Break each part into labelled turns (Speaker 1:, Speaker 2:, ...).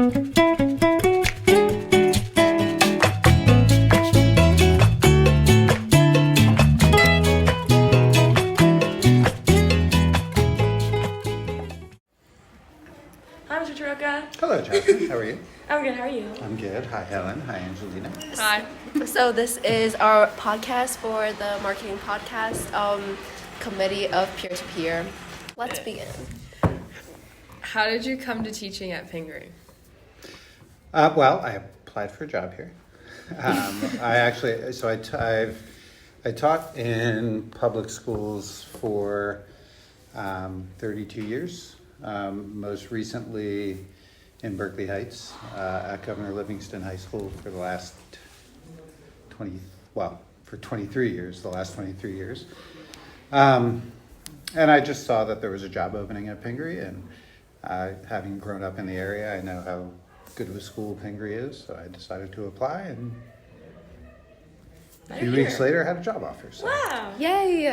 Speaker 1: Hi, Mr. Ciarrocca.
Speaker 2: Hello, Jasmine. How are you?
Speaker 1: I'm good. How are you?
Speaker 2: I'm good. Hi, Helen. Hi, Angelina.
Speaker 1: Hi.
Speaker 3: So this is our podcast for the marketing podcast committee of Peer2Peer. Let's begin.
Speaker 4: How did you come to teaching at Pingry?
Speaker 2: Well, I applied for a job here. I taught in public schools for 32 years. Most recently in Berkeley Heights at Governor Livingston High School for the last 23 years, the last 23 years. And I just saw that there was a job opening at Pingry, and having grown up in the area, I know how good of a school Pingry is, so I decided to apply, and a few weeks later had a job offer. So,
Speaker 1: Wow.
Speaker 3: Yay!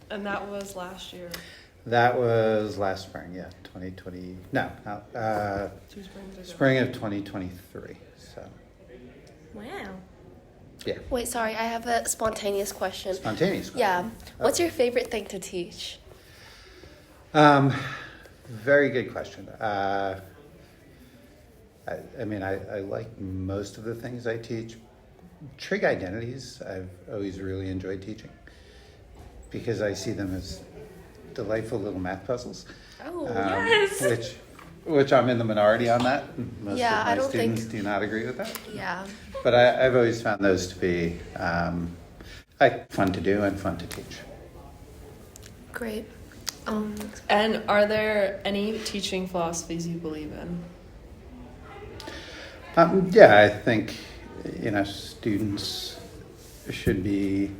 Speaker 4: And that was last year.
Speaker 2: that was last spring, yeah, 2020, no,
Speaker 4: 2 springs ago.
Speaker 2: spring of 2023, so,
Speaker 1: Wow.
Speaker 2: yeah.
Speaker 3: Wait, sorry, I have a spontaneous question.
Speaker 2: Spontaneous.
Speaker 3: Yeah. What's your favorite thing to teach?
Speaker 2: Very good question. I like most of the things I teach. Trig identities, I've always really enjoyed teaching because I see them as delightful little math puzzles.
Speaker 3: Oh,
Speaker 1: Yes.
Speaker 2: Which I'm in the minority on that. Most
Speaker 3: Yeah,
Speaker 2: of
Speaker 3: I
Speaker 2: my
Speaker 3: don't
Speaker 2: students
Speaker 3: think-
Speaker 2: do not agree with that.
Speaker 3: yeah.
Speaker 2: But I've always found those to be fun to do and fun to teach.
Speaker 3: Great.
Speaker 4: And are there any teaching philosophies you believe in?
Speaker 2: Yeah, I think, students should be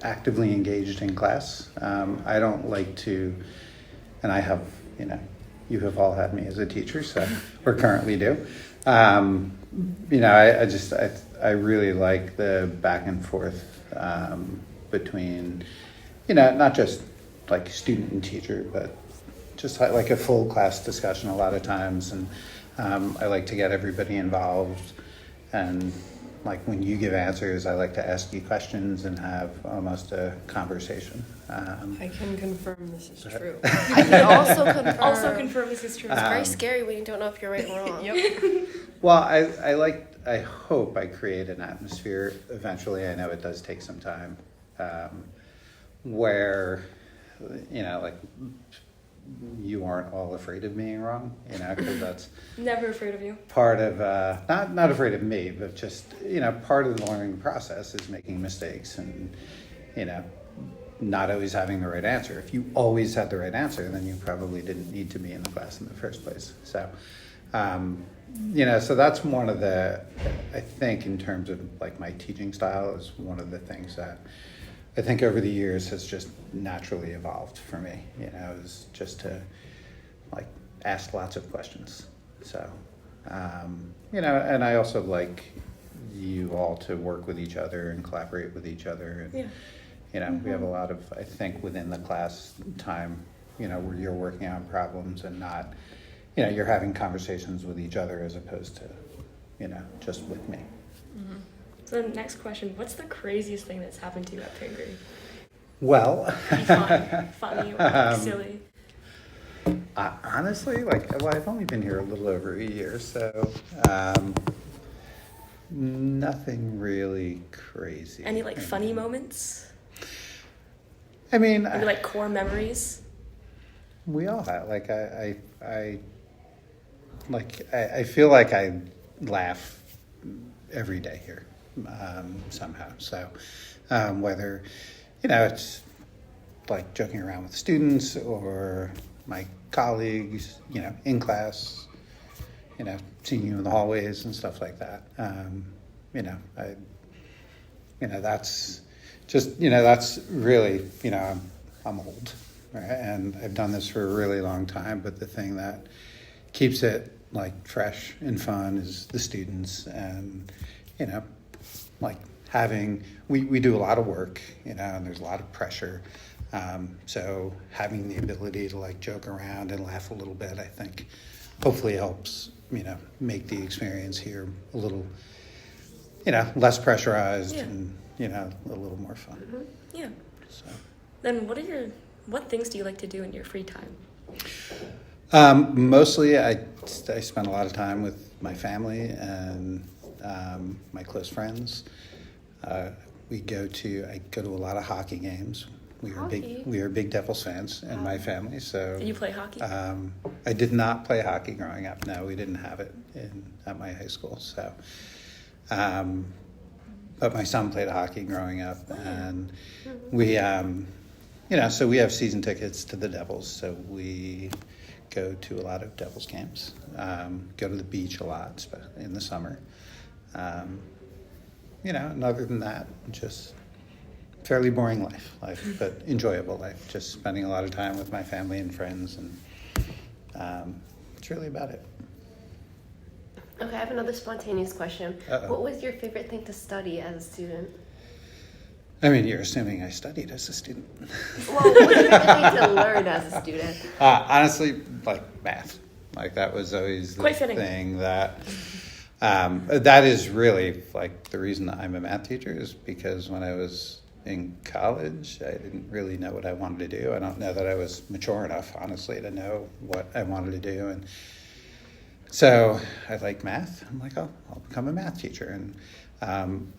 Speaker 2: actively engaged in class. I don't like to, and I have, you have all had me as a teacher, so, or currently do. I really like the back and forth between, not just like student and teacher, but just like a full class discussion a lot of times. And I like to get everybody involved. And like when you give answers, I like to ask you questions and have almost a conversation.
Speaker 4: I can confirm this is true.
Speaker 3: I can also confirm.
Speaker 1: Also confirm this is true.
Speaker 3: It's very scary when you don't know if you're right or wrong.
Speaker 4: Yep.
Speaker 2: Well, I hope I create an atmosphere eventually. I know it does take some time, where, like you aren't all afraid of being wrong, because that's
Speaker 1: Never afraid of you.
Speaker 2: part of, not afraid of me, but just, part of the learning process is making mistakes and, not always having the right answer. If you always had the right answer, then you probably didn't need to be in the class in the first place. So, so that's one of the, I think in terms of like my teaching style is one of the things that I think over the years has just naturally evolved for me, is just to like ask lots of questions. So, and I also like you all to work with each other and collaborate with each other. And, we have a lot of, I think within the class time, where you're working on problems and not, you're having conversations with each other as opposed to, just with me.
Speaker 1: Mm-hmm. So the next question, what's the craziest thing that's happened to you at Pingry?
Speaker 2: Well,
Speaker 1: Be fun, funny, or silly.
Speaker 2: Honestly, I've only been here a little over a year, so nothing really crazy.
Speaker 1: Any funny moments?
Speaker 2: I mean,
Speaker 1: Maybe core memories?
Speaker 2: we all have. I feel like I laugh every day here, somehow. So, whether, it's like joking around with students or my colleagues, in class, seeing you in the hallways and stuff like that. That's just, that's really, I'm old, right? And I've done this for a really long time, but the thing that keeps it fresh and fun is the students and, we do a lot of work, and there's a lot of pressure. So having the ability to joke around and laugh a little bit, I think hopefully helps make the experience here a little, less pressurized
Speaker 1: Yeah.
Speaker 2: and, a little more fun.
Speaker 1: Yeah.
Speaker 2: So.
Speaker 1: Then what things do you like to do in your free time?
Speaker 2: Mostly I spend a lot of time with my family and my close friends. I go to a lot of hockey games. We are big Devils fans in my family. So
Speaker 1: Did you play hockey?
Speaker 2: I did not play hockey growing up. No, we didn't have it at my high school. So, but my son played hockey growing up, and we, so we have season tickets to the Devils. So we go to a lot of Devils games. Go to the beach a lot in the summer. And other than that, just fairly boring life, but enjoyable life. Just spending a lot of time with my family and friends, and it's really about it.
Speaker 3: Okay, I have another spontaneous question.
Speaker 2: Uh-oh.
Speaker 3: What was your favorite thing to study as a student?
Speaker 2: I mean, you're assuming I studied as a student.
Speaker 3: Well, what was your favorite thing to learn as a student?
Speaker 2: Honestly, like math. Like that was always the
Speaker 1: Quite fitting.
Speaker 2: thing that. That is really like the reason I'm a math teacher is because when I was in college, I didn't really know what I wanted to do. I don't know that I was mature enough, honestly, to know what I wanted to do. And so I like math. I'm like, I'll become a math teacher. And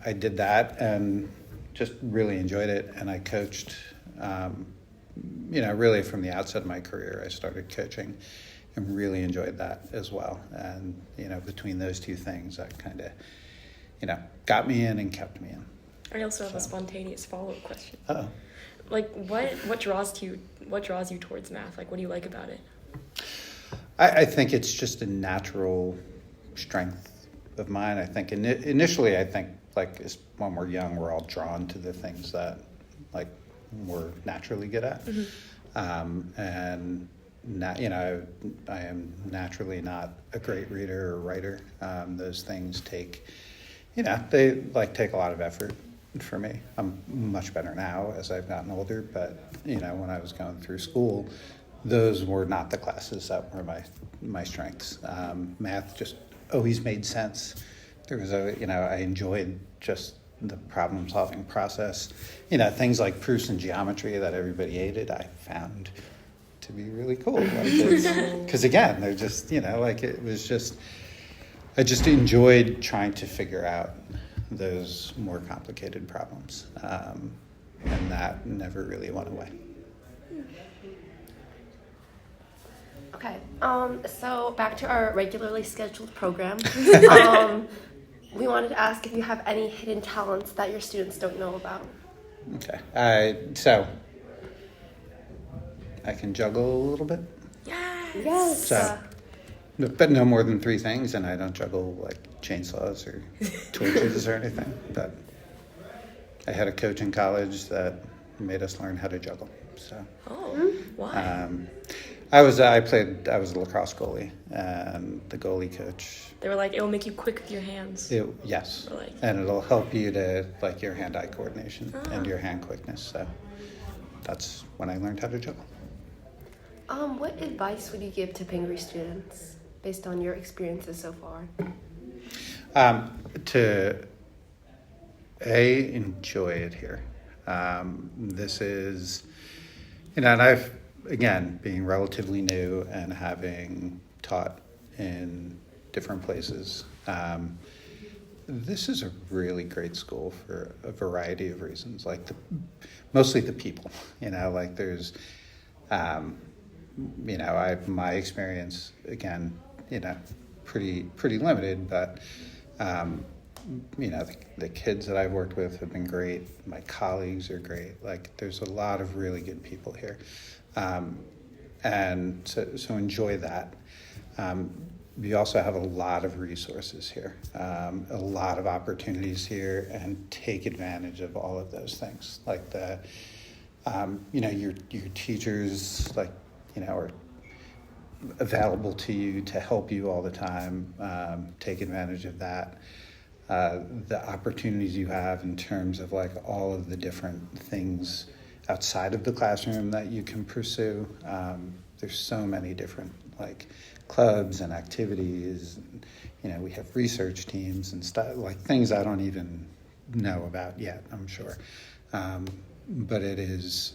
Speaker 2: I did that and just really enjoyed it. And I coached, really from the outset of my career, I started coaching and really enjoyed that as well. And, between those two things, that kind of, got me in and kept me in.
Speaker 1: I also have a spontaneous follow-up question.
Speaker 2: Uh-oh.
Speaker 1: Like, what draws you towards math? Like, what do you like about it?
Speaker 2: I think it's just a natural strength of mine. I think initially, when we're young, we're all drawn to the things that like we're naturally good at. And I am naturally not a great reader or writer. Those things take a lot of effort for me. I'm much better now as I've gotten older, but when I was going through school, those were not the classes that were my strengths. Math just always made sense. There was I enjoyed just the problem solving process. Things like proofs in geometry that everybody hated, I found to be really cool. Because again, they're just, it was just, I just enjoyed trying to figure out those more complicated problems. And that never really went away.
Speaker 3: Okay, so back to our regularly scheduled program. We wanted to ask if you have any hidden talents that your students don't know about.
Speaker 2: Okay, so I can juggle a little bit.
Speaker 3: Yes.
Speaker 2: So, but no more than 3 things, and I don't juggle like chainsaws or torches or anything. But I had a coach in college that made us learn how to juggle. So.
Speaker 1: Oh, why?
Speaker 2: I was a lacrosse goalie, and the goalie coach.
Speaker 1: They were like, it will make you quick with your hands.
Speaker 2: Yes,
Speaker 1: Like,
Speaker 2: and it'll help you to like your hand-eye coordination and your hand quickness. So that's when I learned how to juggle.
Speaker 3: What advice would you give to Pingry students based on your experiences so far?
Speaker 2: To enjoy it here. This is, and I've, again, being relatively new and having taught in different places, this is a really great school for a variety of reasons, like mostly the people, there's, my experience, again, pretty limited, but, the kids that I've worked with have been great. My colleagues are great. Like, there's a lot of really good people here. And so enjoy that. We also have a lot of resources here, a lot of opportunities here, and take advantage of all of those things. Like your teachers, are available to you to help you all the time. Take advantage of that. The opportunities you have in terms of like all of the different things outside of the classroom that you can pursue. There's so many different like clubs and activities. And, you know, we have research teams and stuff, like things I don't even know about yet, I'm sure. But it is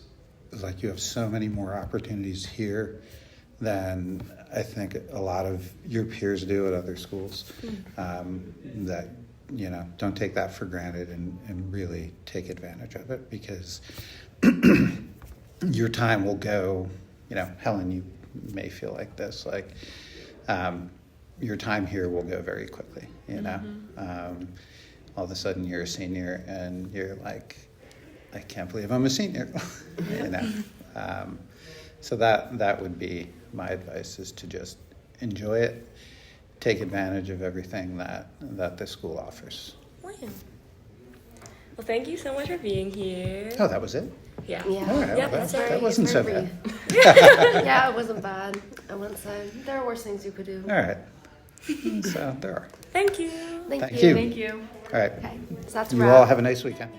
Speaker 2: like you have so many more opportunities here than I think a lot of your peers do at other schools. That, you know, don't take that for granted and really take advantage of it, because your time will go, you know, Helen, you may feel like this, like your time here will go very quickly, you know. All of a sudden you're a senior and you're like, I can't believe I'm a senior, you know. So that would be my advice, is to just enjoy it, take advantage of everything that the school offers.
Speaker 1: Wow. Well, thank you so much for being here.
Speaker 2: Oh, that was it?
Speaker 1: Yeah.
Speaker 2: All right, well,
Speaker 1: Yep, that's
Speaker 2: that
Speaker 1: very-
Speaker 2: wasn't so
Speaker 3: very
Speaker 2: bad.
Speaker 3: Yeah, it wasn't bad. I wouldn't say. There are worse things you could do.
Speaker 2: All right. So there are.
Speaker 1: Thank you.
Speaker 3: Thank
Speaker 2: Thank
Speaker 3: you.
Speaker 2: you.
Speaker 4: Thank you.
Speaker 2: All right.
Speaker 3: Okay, so that's a
Speaker 2: You
Speaker 3: wrap.
Speaker 2: all have a nice weekend.